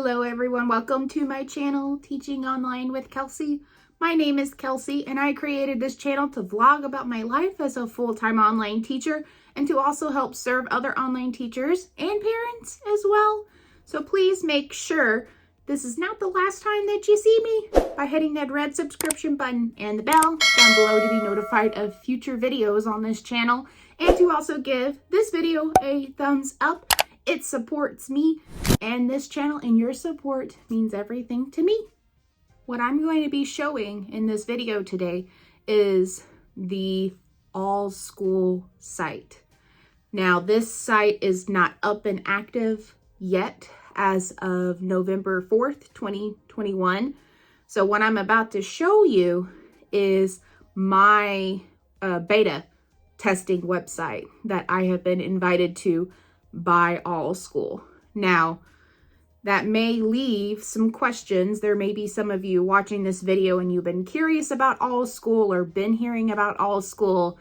Hello everyone, welcome to my channel, Teaching Online with Kelsey. My name is Kelsey and I created this channel to vlog about my life as a full-time online teacher and to also help serve other online teachers and parents as well. So please make sure this is not the last time that you see me by hitting that red subscription button and the bell down below to be notified of future videos on this channel, and to also give this video a thumbs up. It supports me and this channel, and your support means everything to me. What I'm going to be showing in this video today is the Allschool site. Now, this site is not up and active yet as of November 4th, 2021. So what I'm about to show you is my beta testing website that I have been invited to by Allschool. Now, that may leave some questions. There may be some of you watching this video and you've been curious about Allschool or been hearing about Allschool,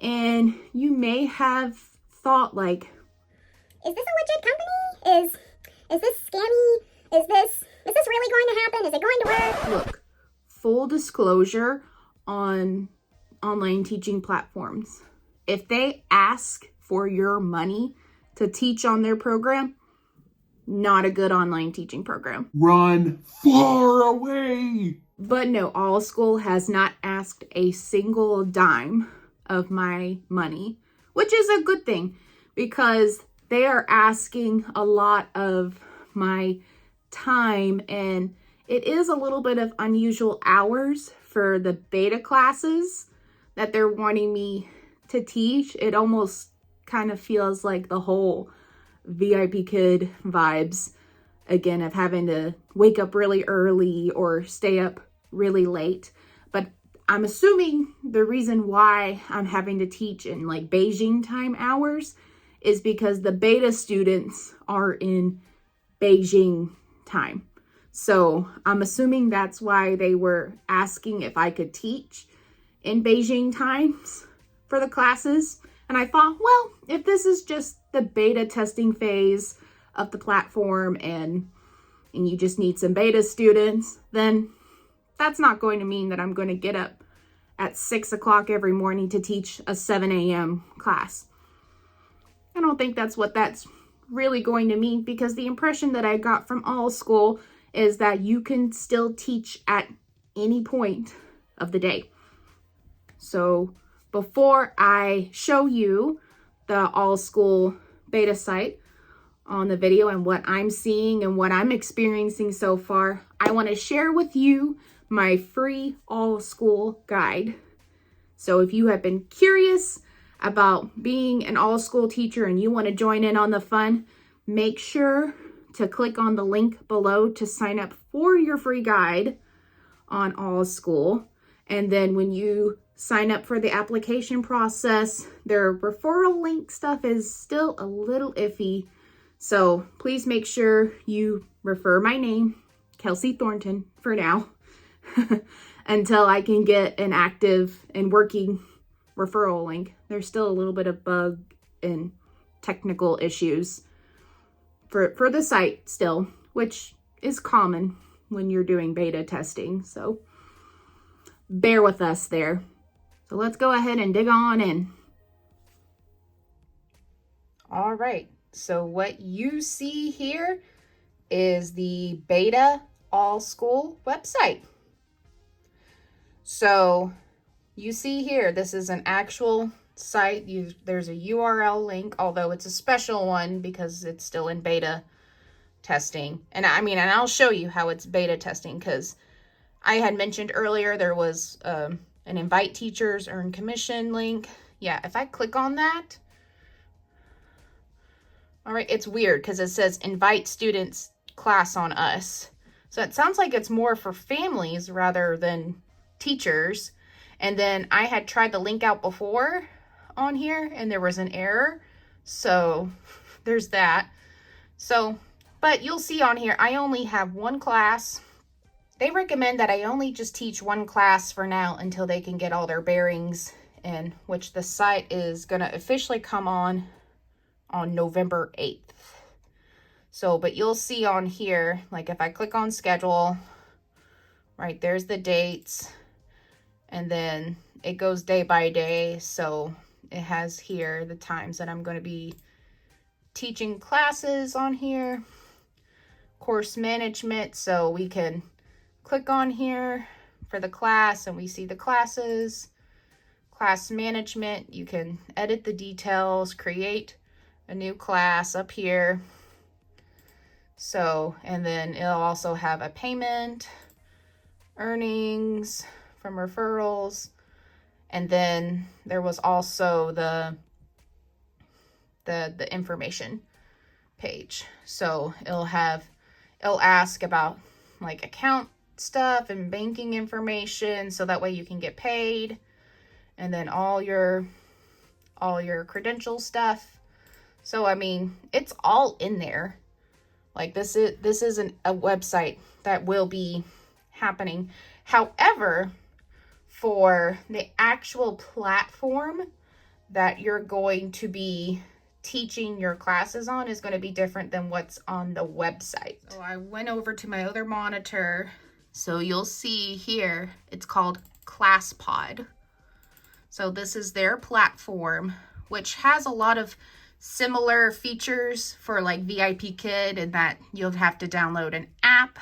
and you may have thought like, is this a legit company? Is this scammy? Is this really going to happen? Is it going to work? Look, full disclosure on online teaching platforms. If they ask for your money to teach on their program, not a good online teaching program. Run far away. But no, Allschool has not asked a single dime of my money, which is a good thing because they are asking a lot of my time, and it is a little bit of unusual hours for the beta classes that they're wanting me to teach. It almost kind of feels like the whole VIP kid vibes again of having to wake up really early or stay up really late. But I'm assuming the reason why I'm having to teach in like Beijing time hours is because the beta students are in Beijing time. So I'm assuming that's why they were asking if I could teach in Beijing times for the classes. And I thought, well, if this is just the beta testing phase of the platform and you just need some beta students, then that's not going to mean that I'm going to get up at 6 o'clock every morning to teach a 7 a.m. class. I don't think that's what that's really going to mean, because the impression that I got from Allschool is that you can still teach at any point of the day. So before I show you the Allschool beta site on the video and what I'm seeing and what I'm experiencing so far, I want to share with you my free Allschool guide. So if you have been curious about being an Allschool teacher and you want to join in on the fun, make sure to click on the link below to sign up for your free guide on Allschool. And then when you sign up for the application process, their referral link stuff is still a little iffy. So please make sure you refer my name, Kelsey Thornton, for now, until I can get an active and working referral link. There's still a little bit of bug and technical issues for the site still, which is common when you're doing beta testing. So bear with us there. So let's go ahead and dig on in. All right, so what you see here is the beta Allschool website. So you see here, this is an actual site. There's a URL link, although it's a special one because it's still in beta testing. And I'll show you how it's beta testing, because I had mentioned earlier there was an invite teachers earn commission link. Yeah, if I click on that, all right, it's weird because it says invite students class on us. So it sounds like it's more for families rather than teachers. And then I had tried the link out before on here and there was an error. So there's that. So, but you'll see on here, I only have one class. They recommend that I only just teach one class for now until they can get all their bearings in, which the site is going to officially come on November 8th. So, but you'll see on here, like if I click on schedule, right, there's the dates, and then it goes day by day. So it has here the times that I'm going to be teaching classes on here. Course management, so we can click on here for the class and we see the classes. Class management, you can edit the details, create a new class up here. So, and then it'll also have a payment, earnings from referrals, and then there was also the information page. So it'll ask about like account stuff and banking information, so that way you can get paid, and then all your credential stuff. So I mean, it's all in there. Like this isn't a website that will be happening. However, for the actual platform that you're going to be teaching your classes on is going to be different than what's on the website. So I went over to my other monitor. So you'll see here, it's called ClassPod. So this is their platform, which has a lot of similar features for like VIP Kid, and that you'll have to download an app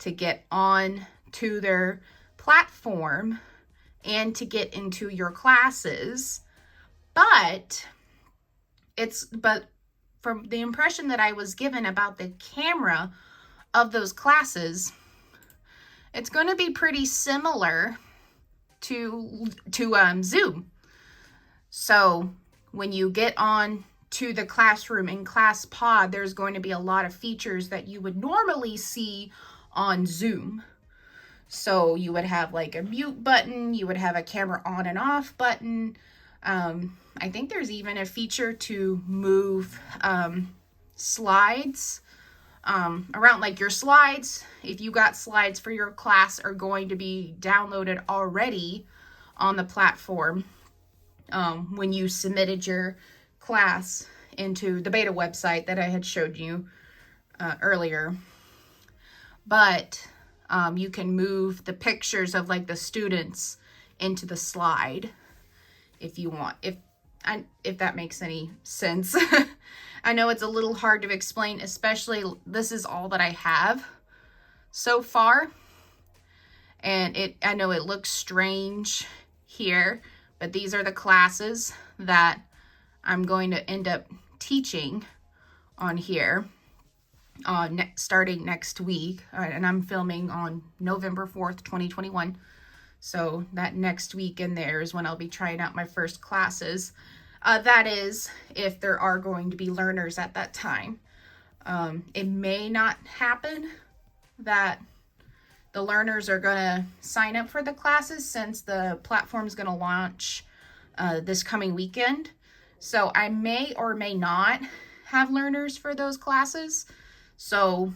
to get on to their platform and to get into your classes. But from the impression that I was given about the camera of those classes, it's going to be pretty similar to Zoom. So when you get on to the classroom in ClassPod, there's going to be a lot of features that you would normally see on Zoom. So you would have like a mute button, you would have a camera on and off button. I think there's even a feature to move slides around, like your slides. If you got slides for your class are going to be downloaded already on the platform when you submitted your class into the beta website that I had showed you earlier. But you can move the pictures of like the students into the slide if you want, if that makes any sense. I know it's a little hard to explain, especially this is all that I have so far. And I know it looks strange here, but these are the classes that I'm going to end up teaching on here starting next week. And I'm filming on November 4th, 2021. So that next week in there is when I'll be trying out my first classes. That is, if there are going to be learners at that time. It may not happen that the learners are going to sign up for the classes, since the platform is going to launch this coming weekend. So I may or may not have learners for those classes. So,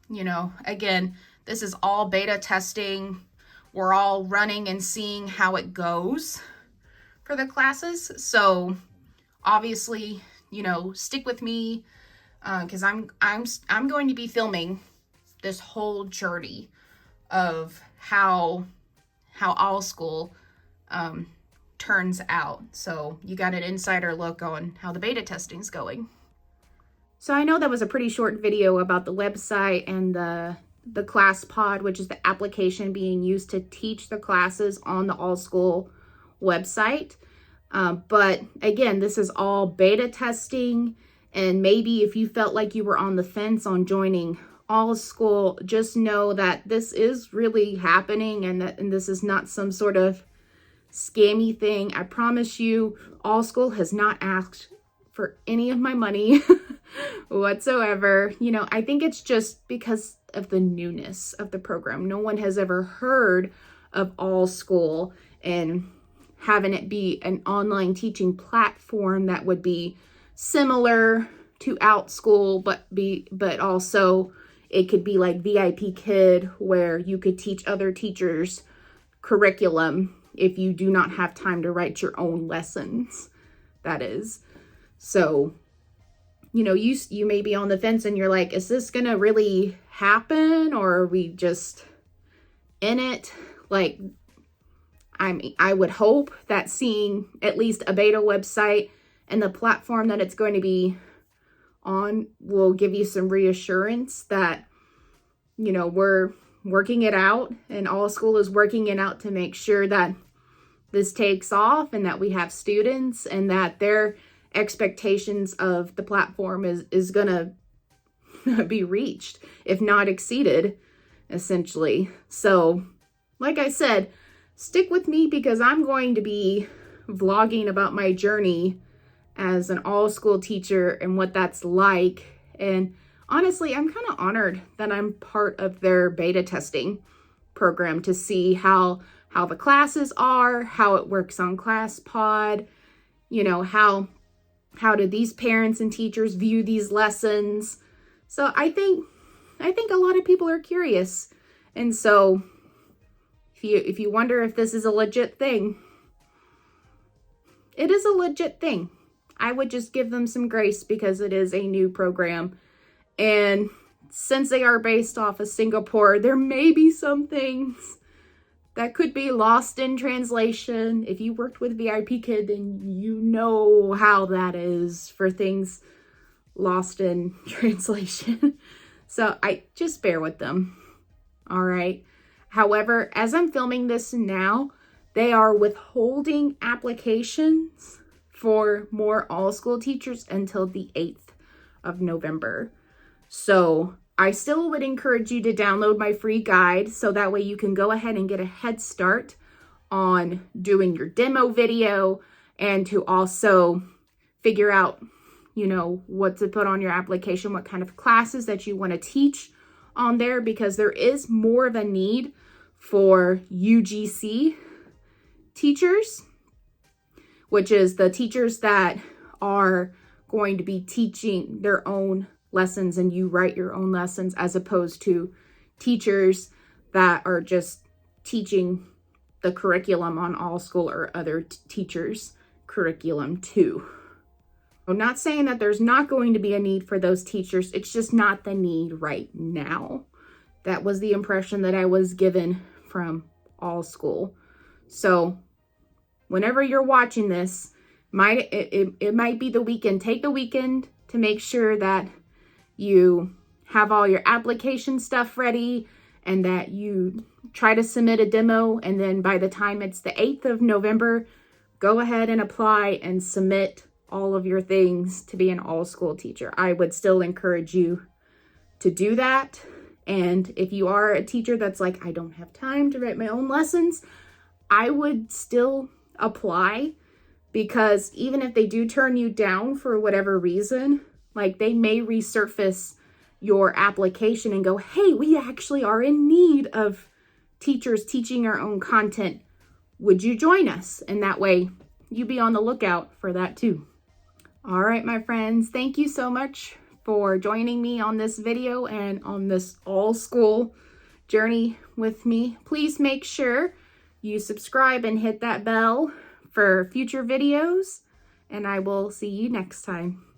you know, again, this is all beta testing. We're all running and seeing how it goes for the classes. So obviously, you know, stick with me because I'm going to be filming this whole journey of how Allschool turns out. So you got an insider look on how the beta testing's going. So I know that was a pretty short video about the website and the ClassPod, which is the application being used to teach the classes on the Allschool website. But again, this is all beta testing. And maybe if you felt like you were on the fence on joining Allschool, just know that this is really happening, and this is not some sort of scammy thing. I promise you, Allschool has not asked for any of my money whatsoever. You know, I think it's just because of the newness of the program. No one has ever heard of Allschool, and having it be an online teaching platform that would be similar to Outschool, but also it could be like VIP Kid, where you could teach other teachers curriculum if you do not have time to write your own lessons, that is. So, you know, you may be on the fence and you're like, is this gonna really happen, or are we just in it? Like, I would hope that seeing at least a beta website and the platform that it's going to be on will give you some reassurance that, you know, we're working it out, and Allschool is working it out to make sure that this takes off and that we have students and that their expectations of the platform is gonna be reached, if not exceeded, essentially. So, like I said, stick with me because I'm going to be vlogging about my journey as an Allschool teacher and what that's like. And honestly, I'm kind of honored that I'm part of their beta testing program to see how the classes are, how it works on ClassPod, you know, how do these parents and teachers view these lessons. So I think a lot of people are curious. And so if you wonder if this is a legit thing, it is a legit thing. I would just give them some grace because it is a new program. And since they are based off of Singapore, there may be some things that could be lost in translation. If you worked with VIP Kid, then you know how that is for things lost in translation. So I just bear with them. All right. However, as I'm filming this now, they are withholding applications for more Allschool teachers until the 8th of November. So I still would encourage you to download my free guide so that way you can go ahead and get a head start on doing your demo video and to also figure out, you know, what to put on your application, what kind of classes that you want to teach on there, because there is more of a need for UGC teachers, which is the teachers that are going to be teaching their own lessons and you write your own lessons, as opposed to teachers that are just teaching the curriculum on Allschool or other teachers' curriculum too. I'm not saying that there's not going to be a need for those teachers. It's just not the need right now. That was the impression that I was given from Allschool. So whenever you're watching this, it might be the weekend. Take the weekend to make sure that you have all your application stuff ready and that you try to submit a demo. And then by the time it's the 8th of November, go ahead and apply and submit all of your things to be an Allschool teacher. I would still encourage you to do that. And if you are a teacher that's like, I don't have time to write my own lessons, I would still apply, because even if they do turn you down for whatever reason, like they may resurface your application and go, hey, we actually are in need of teachers teaching our own content. Would you join us? And that way you be on the lookout for that too. All right, my friends, thank you so much for joining me on this video and on this Allschool journey with me. Please make sure you subscribe and hit that bell for future videos, and I will see you next time.